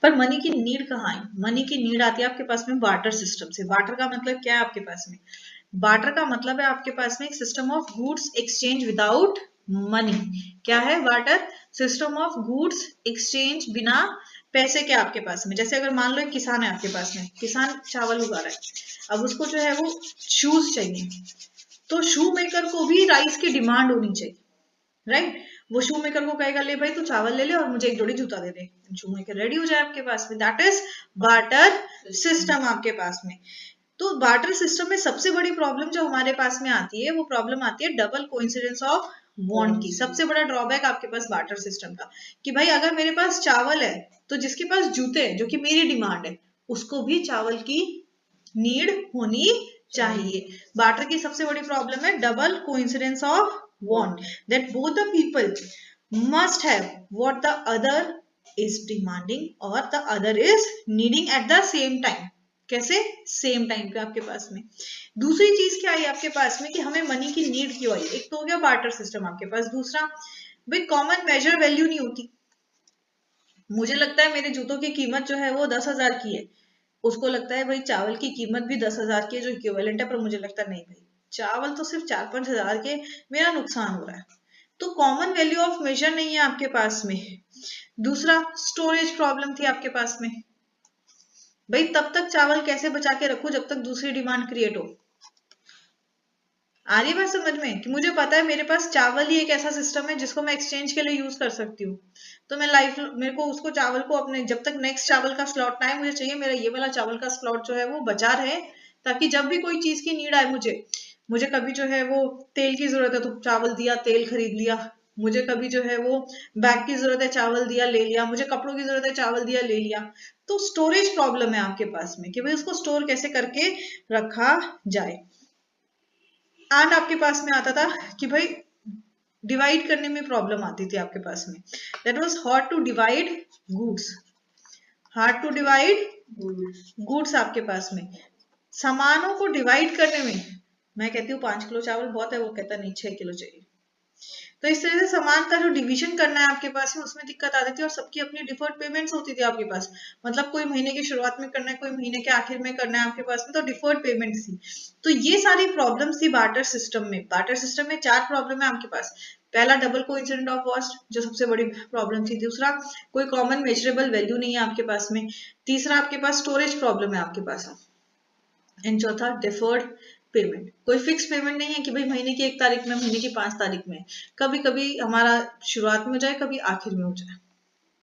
पर मनी की नीड कहाँ है? मनी की नीड आती है आपके पास में बार्टर सिस्टम से। बार्टर का मतलब क्या है आपके पास में? बार्टर का मतलब है आपके पास में एक system of goods exchange without money. क्या है barter? System of goods exchange बिना पैसे के आपके पास में। जैसे अगर मान लो एक किसान है आपके पास में, किसान चावल उगा रहा है, अब उसको जो है वो शूज चाहिए, तो शू मेकर को भी राइस की डिमांड होनी चाहिए, राइट? वो शू मेकर को कहेगा ले भाई तू चावल ले ले और मुझे एक जोड़ी जूता दे दे, शू मेकर रेडी हो जाए आपके पास में। दैट इज बार्टर सिस्टम आपके पास में। तो बार्टर सिस्टम में सबसे बड़ी प्रॉब्लम जो हमारे पास में आती है, वो प्रॉब्लम आती है डबल कोइंसिडेंस ऑफ वांट की। सबसे बड़ा ड्रॉबैक आपके पास बार्टर सिस्टम का, कि भाई अगर मेरे पास चावल है तो जिसके पास जूते हैं, जो कि मेरी डिमांड है, उसको भी चावल की नीड होनी चाहिए। बार्टर की सबसे बड़ी प्रॉब्लम है double coincidence of want, that both the people must have what the other is demanding or the other is needing at the same time। कैसे? सेम टाइम पे आपके पास में। दूसरी चीज क्या आई आपके पास में कि हमें मनी की नीड क्यों आई? एक तो हो गया बार्टर सिस्टम आपके पास, दूसरा भाई कॉमन मेजर वैल्यू नहीं होती। मुझे लगता है मेरे जूतों की कीमत जो है वो 10,000 की है, उसको लगता है भाई चावल की कीमत भी 10,000 की है जो इक्विवेलेंट है, पर मुझे लगता है नहीं भाई, चावल तो सिर्फ 4-5 हजार के, मेरा नुकसान हो रहा है। तो कॉमन वैल्यू ऑफ मेजर नहीं है आपके पास में। दूसरा स्टोरेज प्रॉब्लम थी आपके पास में। भाई तब तक चावल कैसे बचा के रखो जब तक दूसरी डिमांड क्रिएट हो। आ रही बात समझ में? कि मुझे पता है मेरे पास चावल ही एक ऐसा सिस्टम है जिसको मैं एक्सचेंज के लिए यूज कर सकती हूँ, तो मैं लाइफ मेरे को उसको चावल को अपने जब तक नेक्स्ट चावल का स्लॉट ना आए, मुझे चाहिए मेरा ये वाला चावल का स्लॉट जो है वो बचा रहे, ताकि जब भी कोई चीज की नीड आए मुझे कभी जो है वो तेल की जरूरत है तो चावल दिया, तेल खरीद लिया, मुझे कभी जो है वो बैग की जरूरत है, चावल दिया ले लिया, मुझे कपड़ों की जरूरत है, चावल दिया ले लिया। तो स्टोरेज प्रॉब्लम है आपके पास में कि भाई उसको स्टोर कैसे करके रखा जाए। एंड आपके पास में आता था कि भाई डिवाइड करने में प्रॉब्लम आती थी आपके पास में। That was hard to divide goods, hard to divide goods आपके पास में। सामानों को डिवाइड करने में, मैं कहती हूँ 5 किलो चावल बहुत है, वो कहता नहीं 6 किलो चाहिए। तो इस तरह से सामान का जो डिवीजन करना है आपके पास में, उसमें दिक्कत आती थी, और सबकी अपनी डिफर्ड पेमेंट्स होती थी आपके पास। मतलब कोई महीने की शुरुआत में करना है, कोई महीने के आखिर में करना है आपके पास में, तो डिफर्ड पेमेंट थी। तो ये सारी प्रॉब्लम्स थी बार्टर सिस्टम में। बार्टर सिस्टम में 4 प्रॉब्लम है आपके पास। पहला डबल कोइंसिडेंट ऑफ कॉस्ट, जो सबसे बड़ी प्रॉब्लम थी। दूसरा कोई कॉमन मेजरेबल वैल्यू नहीं है आपके पास में। तीसरा आपके पास स्टोरेज प्रॉब्लम है आपके पास। एंड चौथा डिफर्ड पेमेंट, कोई फिक्स पेमेंट नहीं है कि भाई महीने की 1 तारीख में, महीने की 5 तारीख में, कभी कभी हमारा शुरुआत में हो जाए, कभी आखिर में हो जाए।